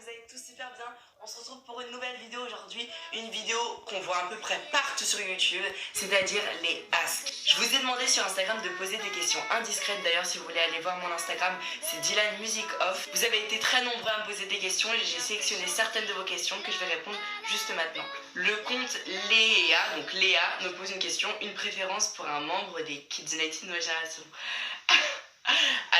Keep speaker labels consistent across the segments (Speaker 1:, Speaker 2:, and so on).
Speaker 1: vous allez tous super bien. On se retrouve pour une nouvelle vidéo aujourd'hui. Une vidéo qu'on voit à peu près partout sur YouTube, c'est-à-dire les Ask. Je vous ai demandé sur Instagram de poser des questions indiscrètes. D'ailleurs, si vous voulez aller voir mon Instagram, c'est Dylan Music Off. Vous avez été très nombreux à me poser des questions et j'ai sélectionné certaines de vos questions que je vais répondre juste maintenant. Le compte Léa, donc Léa, me pose une question. Une préférence pour un membre des Kids United Nouvelle Génération?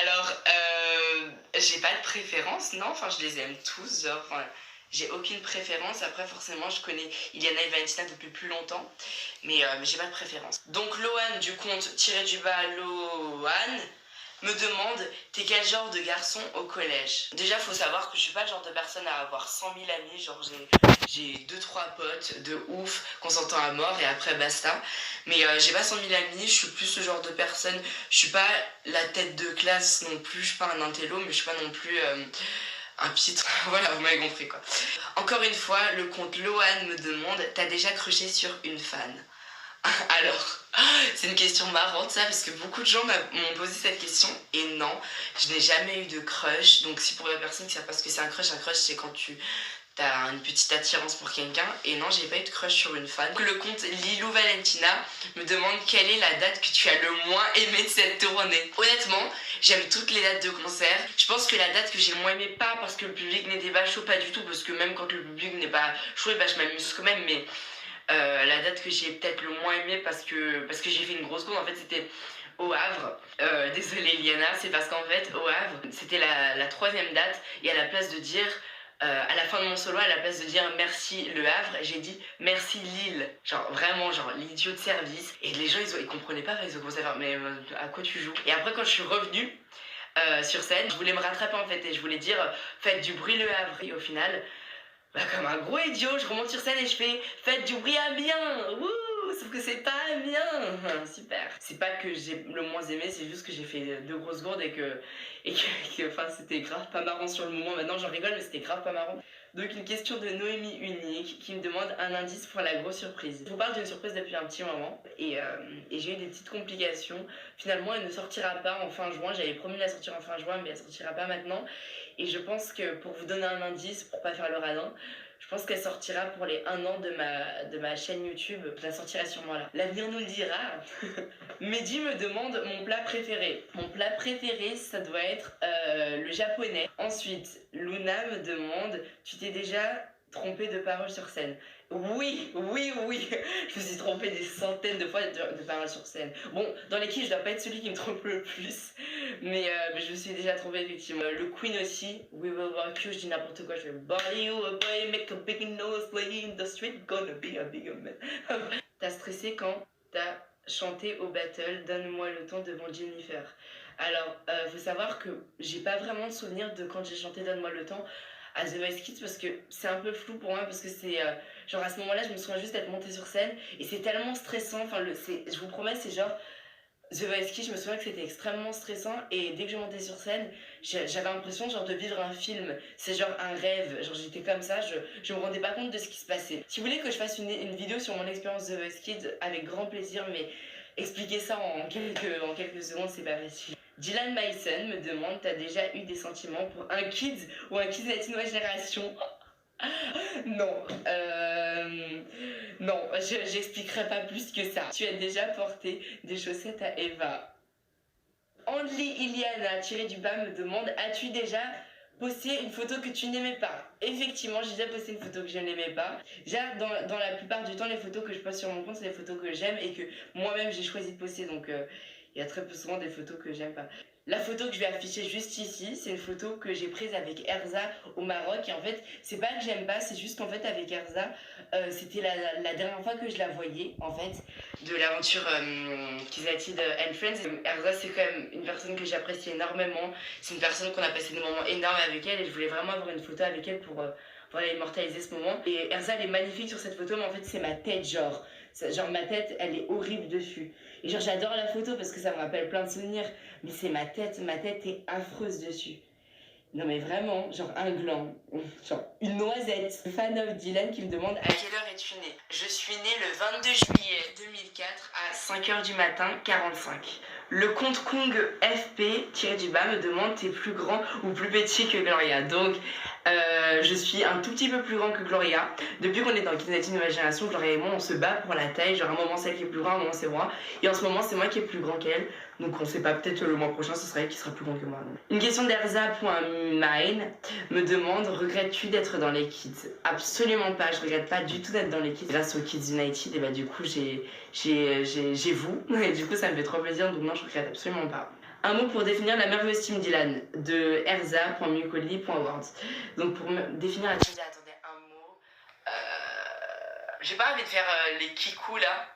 Speaker 1: Alors, j'ai pas de préférence, non, enfin je les aime tous, genre, enfin, j'ai aucune préférence. Après forcément je connais Iliana et Valentina depuis plus longtemps, mais j'ai pas de préférence. Donc Lohan du compte tiré du bas Lohan me demande: t'es quel genre de garçon au collège? Déjà faut savoir que je suis pas le genre de personne à avoir 100 000 amis, genre j'ai 2-3 potes de ouf qu'on s'entend à mort et après basta. Mais j'ai pas 100 000 amis, je suis plus ce genre de personne, je suis pas la tête de classe non plus, je suis pas un intello, mais je suis pas non plus un pitre. Voilà, vous m'avez compris quoi. Encore une fois, le compte Lohan me demande: t'as déjà crushé sur une fan? Alors, c'est une question marrante ça, parce que beaucoup de gens m'ont posé cette question et non, je n'ai jamais eu de crush. Donc si pour la personne qui ne sait pas ce que c'est un crush c'est quand tu as une petite attirance pour quelqu'un. Et non, j'ai pas eu de crush sur une fan. Le compte Lilou Valentina me demande: quelle est la date que tu as le moins aimé de cette tournée? Honnêtement, j'aime toutes les dates de concert. Je pense que la date que j'ai le moins aimé, pas parce que le public n'était pas chaud, pas du tout, parce que même quand le public n'est pas chaud, bah, je m'amuse quand même, mais la date que j'ai peut-être le moins aimé parce que j'ai fait une grosse course, en fait c'était au Havre. Désolée Liana, c'est parce qu'en fait au Havre c'était la troisième date et à la place de dire à la fin de mon solo, à la place de dire merci Le Havre, j'ai dit merci Lille. Genre vraiment, genre l'idiot de service. Et les gens ils comprenaient pas, ils ont commencé à faire mais à quoi tu joues? Et après quand je suis revenue sur scène, je voulais me rattraper en fait et je voulais dire faites du bruit Le Havre. Et au final, bah, comme un gros idiot, je remonte sur scène et je fais faites du bruit à bien. Wouh, sauf que c'est pas bien. Super. C'est pas que j'ai le moins aimé, c'est juste que j'ai fait deux grosses gourdes et que enfin, c'était grave pas marrant sur le moment. Maintenant j'en rigole, mais c'était grave pas marrant. Donc une question de Noémie Unique qui me demande un indice pour la grosse surprise. Je vous parle d'une surprise depuis un petit moment et j'ai eu des petites complications. Finalement elle ne sortira pas en fin juin. J'avais promis de la sortir en fin juin, mais elle sortira pas maintenant. Et je pense que pour vous donner un indice, pour pas faire le radin, je pense qu'elle sortira pour les 1 an de ma chaîne YouTube. Je la sortirai sûrement là. L'avenir nous le dira. Mehdi me demande mon plat préféré. Mon plat préféré, ça doit être le japonais. Ensuite, Luna me demande: tu t'es déjà trompée de paroles sur scène? Oui. Je me suis trompée des centaines de fois de paroles sur scène. Bon, dans l'équipe, je dois pas être celui qui me trompe le plus. Mais je me suis déjà trompée effectivement. Le Queen aussi, We Will Rock You, je dis n'importe quoi, je fais Body you a boy, make a big nose, play in the street, gonna be a bigger man. T'as stressé quand t'as chanté au battle Donne-moi le temps devant Jennifer? Alors, faut savoir que j'ai pas vraiment de souvenir de quand j'ai chanté Donne-moi le temps à The Voice Kids parce que c'est un peu flou pour moi, parce que c'est genre à ce moment-là je me souviens juste d'être montée sur scène et c'est tellement stressant, enfin je vous promets c'est genre The Voice Kids, je me souviens que c'était extrêmement stressant et dès que je montais sur scène j'avais l'impression genre de vivre un film, c'est genre un rêve, genre j'étais comme ça, je me rendais pas compte de ce qui se passait. Si vous voulez que je fasse une vidéo sur mon expérience The Voice Kids, avec grand plaisir, mais expliquer ça en quelques secondes c'est pas facile. Dylan Myson me demande: t'as déjà eu des sentiments pour un kids ou un kids latino génération? Non, non, j'expliquerai pas plus que ça. Tu as déjà porté des chaussettes à Eva? Only Iliana tiré du bas me demande: as-tu déjà posté une photo que tu n'aimais pas? Effectivement, j'ai déjà posté une photo que je n'aimais pas. Déjà, dans la plupart du temps, les photos que je poste sur mon compte, c'est des photos que j'aime et que moi-même j'ai choisi de poster. Donc, il y a très peu souvent des photos que j'aime pas. La photo que je vais afficher juste ici, c'est une photo que j'ai prise avec Erza au Maroc. Et en fait, c'est pas que j'aime pas, c'est juste qu'en fait, avec Erza, c'était la dernière fois que je la voyais, en fait, de l'aventure Kizated and Friends. Erza, c'est quand même une personne que j'apprécie énormément. C'est une personne qu'on a passé des moments énormes avec elle et je voulais vraiment avoir une photo avec elle pour immortaliser ce moment. Et Erza, elle est magnifique sur cette photo, mais en fait, c'est ma tête, genre. Genre, ma tête, elle est horrible dessus. Et genre, j'adore la photo parce que ça me rappelle plein de souvenirs. Mais c'est ma tête est affreuse dessus. Non mais vraiment, genre un gland, genre une noisette. Fan of Dylan qui me demande: à quelle heure es-tu né? Je suis née le 22 juillet 2004 à 5h du matin 45. Le compte Kung FP tiré du bas me demande: t'es plus grand ou plus petit que Gloria? Donc Je suis un tout petit peu plus grande que Gloria. Depuis qu'on est dans Kids United Nouvelle Génération, Gloria et moi on se bat pour la taille. Genre à un moment c'est elle qui est plus grande, à un moment c'est moi. Et en ce moment c'est moi qui est plus grand qu'elle. Donc on sait pas, peut-être le mois prochain ce sera elle qui sera plus grande que moi. Donc. Une question d'Erza.mine me demande: regrettes-tu d'être dans les Kids? Absolument pas, je regrette pas du tout d'être dans les Kids. Grâce aux Kids United, et bah du coup j'ai vous. Et du coup ça me fait trop plaisir, donc non je regrette absolument pas. Un mot pour définir la merveilleuse team Dylan de erza.mucoli.words. Donc pour définir la team Dylan, attendez, un mot. J'ai pas envie de faire les kikou là.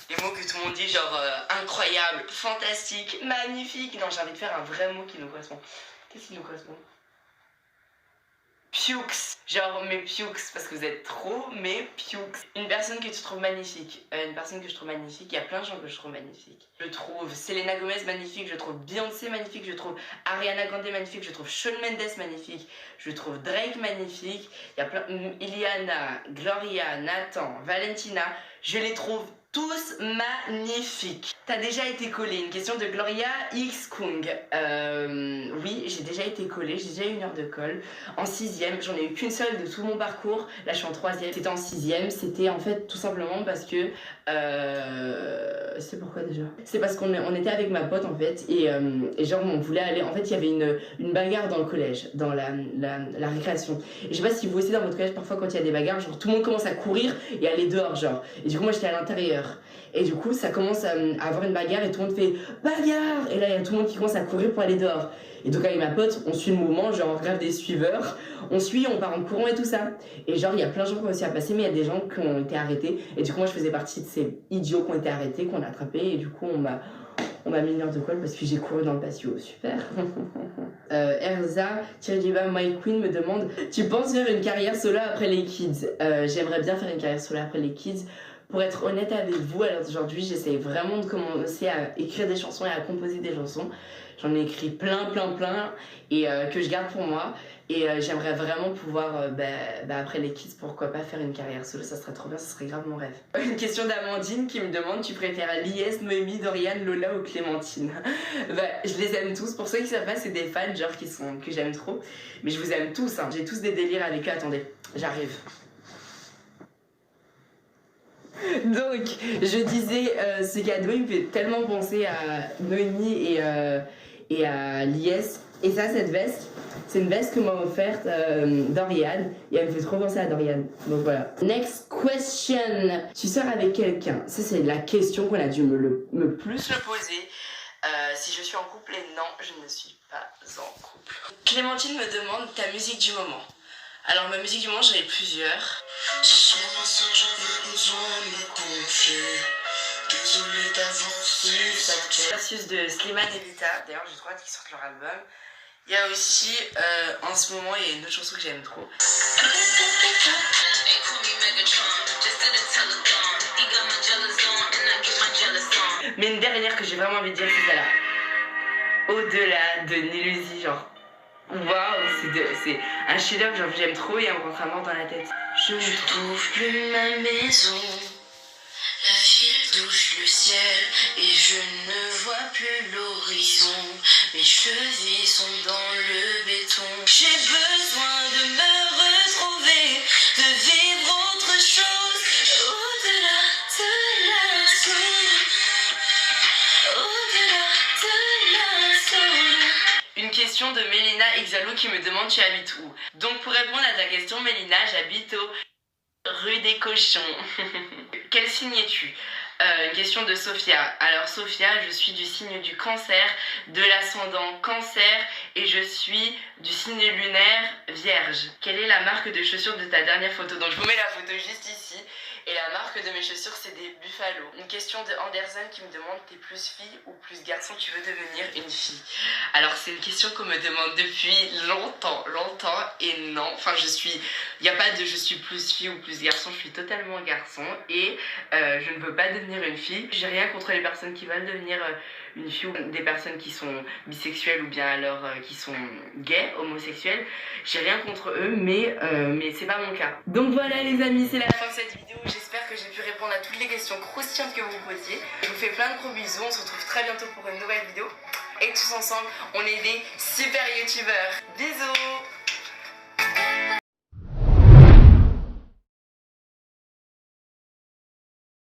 Speaker 1: Les mots que tout le monde dit, genre incroyable, fantastique, magnifique. Non, j'ai envie de faire un vrai mot qui nous correspond. Qu'est-ce qui nous correspond? Pukes, genre mes pukes, parce que vous êtes trop mes pukes. Une personne que tu trouves magnifique, une personne que je trouve magnifique, il y a plein de gens que je trouve magnifiques. Je trouve Selena Gomez magnifique, je trouve Beyoncé magnifique, je trouve Ariana Grande magnifique, je trouve Shawn Mendes magnifique, je trouve Drake magnifique, il y a plein, Iliana, Gloria, Nathan, Valentina, je les trouve tous magnifiques. T'as déjà été collée? Une question de Gloria X Kung. Oui, j'ai déjà été collée, j'ai déjà eu une heure de colle. En 6ème, j'en ai eu qu'une seule de tout mon parcours. Là, je suis en 3ème. C'était en 6ème. C'était en fait tout simplement parce que. C'est pourquoi déjà? C'est parce qu'on était avec ma pote en fait. Et genre, on voulait aller. En fait, il y avait une bagarre dans le collège, dans la récréation. Et je sais pas si vous aussi dans votre collège, parfois quand il y a des bagarres, genre tout le monde commence à courir et aller dehors, genre. Et du coup, moi j'étais à l'intérieur. Et du coup, ça commence à avoir une bagarre et tout le monde fait bagarre. Et là, il y a tout le monde qui commence à courir pour aller dehors. Et donc, avec ma pote, on suit le mouvement, genre, on regarde des suiveurs, on suit, on part en courant et tout ça. Et genre, il y a plein de gens qui ont réussi à passer, mais il y a des gens qui ont été arrêtés. Et du coup, moi, je faisais partie de ces idiots qui ont été arrêtés, qu'on a attrapés. Et du coup, on m'a mis une heure de colle parce que j'ai couru dans le patio. Super. Erza-My Queen me demande: tu penses faire une carrière solo après les Kids? J'aimerais bien faire une carrière solo après les Kids. Pour être honnête avec vous, alors aujourd'hui, j'essaie vraiment de commencer à écrire des chansons et à composer des chansons. J'en ai écrit plein, et que je garde pour moi. Et j'aimerais vraiment pouvoir, après les Kids, pourquoi pas faire une carrière solo, ça serait trop bien, ça serait grave mon rêve. Une question d'Amandine qui me demande: tu préfères Lies, Noémie, Doriane, Lola ou Clémentine? Je les aime tous, pour ceux qui savent pas, c'est des fans genre que j'aime trop. Mais je vous aime tous, hein. J'ai tous des délires avec eux, attendez, j'arrive. Donc, je disais, ce cadeau, il me fait tellement penser à Noémie et à Lies. Et ça, cette veste, c'est une veste que m'a offerte Dorian. Et elle me fait trop penser à Dorian. Donc voilà. Next question. Tu sors avec quelqu'un? Ça, c'est la question qu'on a dû me plus le poser. Si je suis en couple, et non, je ne suis pas en couple. Clémentine me demande ta musique du moment. Alors ma musique du moment, j'en ai plusieurs. Ce soir ma soeur, j'avais besoin de me confier. Désolé d'avancer cette versus de Slimane et Vita. D'ailleurs j'ai trop hâte qu'ils sortent leur album. Il y a aussi en ce moment il y a une autre chanson que j'aime trop. Mais une dernière que j'ai vraiment envie de dire, c'est celle-là. Au-delà de Nilusi, genre. Waouh, c'est un chef-d'œuvre, genre j'aime trop et elle me rentre à mort dans la tête. Je ne trouve plus ma maison, la ville touche le ciel et je ne vois plus l'horizon. Mes chevilles sont dans le béton. J'ai besoin de me retrouver, de vivre autre chose, au-delà de la zone, au-delà de la zone. Une question de Mélina Exalo qui me demande: tu habites où? Donc pour répondre à ta question Mélina, j'habite au rue des Cochons. Quel signe es-tu? Une question de Sophia. Alors Sophia, je suis du signe du Cancer, de l'ascendant Cancer, et je suis du signe lunaire Vierge. Quelle est la marque de chaussures de ta dernière photo? Donc je vous mets la photo juste ici. Et la marque de mes chaussures, c'est des Buffalo. Une question de Anderson qui me demande: t'es plus fille ou plus garçon? Tu veux devenir une fille? Alors c'est une question qu'on me demande depuis longtemps. Et non, enfin il n'y a pas de je suis plus fille ou plus garçon, je suis totalement garçon. Et je ne veux pas devenir une fille. J'ai rien contre les personnes qui veulent devenir une fille ou des personnes qui sont bisexuelles ou bien alors qui sont gays, homosexuels. J'ai rien contre eux, mais c'est pas mon cas. Donc voilà les amis, c'est la fin de cette vidéo. J'espère que j'ai pu répondre à toutes les questions croustillantes que vous me posiez. Je vous fais plein de gros bisous, on se retrouve très bientôt pour une nouvelle vidéo. Et tous ensemble, on est des super youtubeurs. Bisous!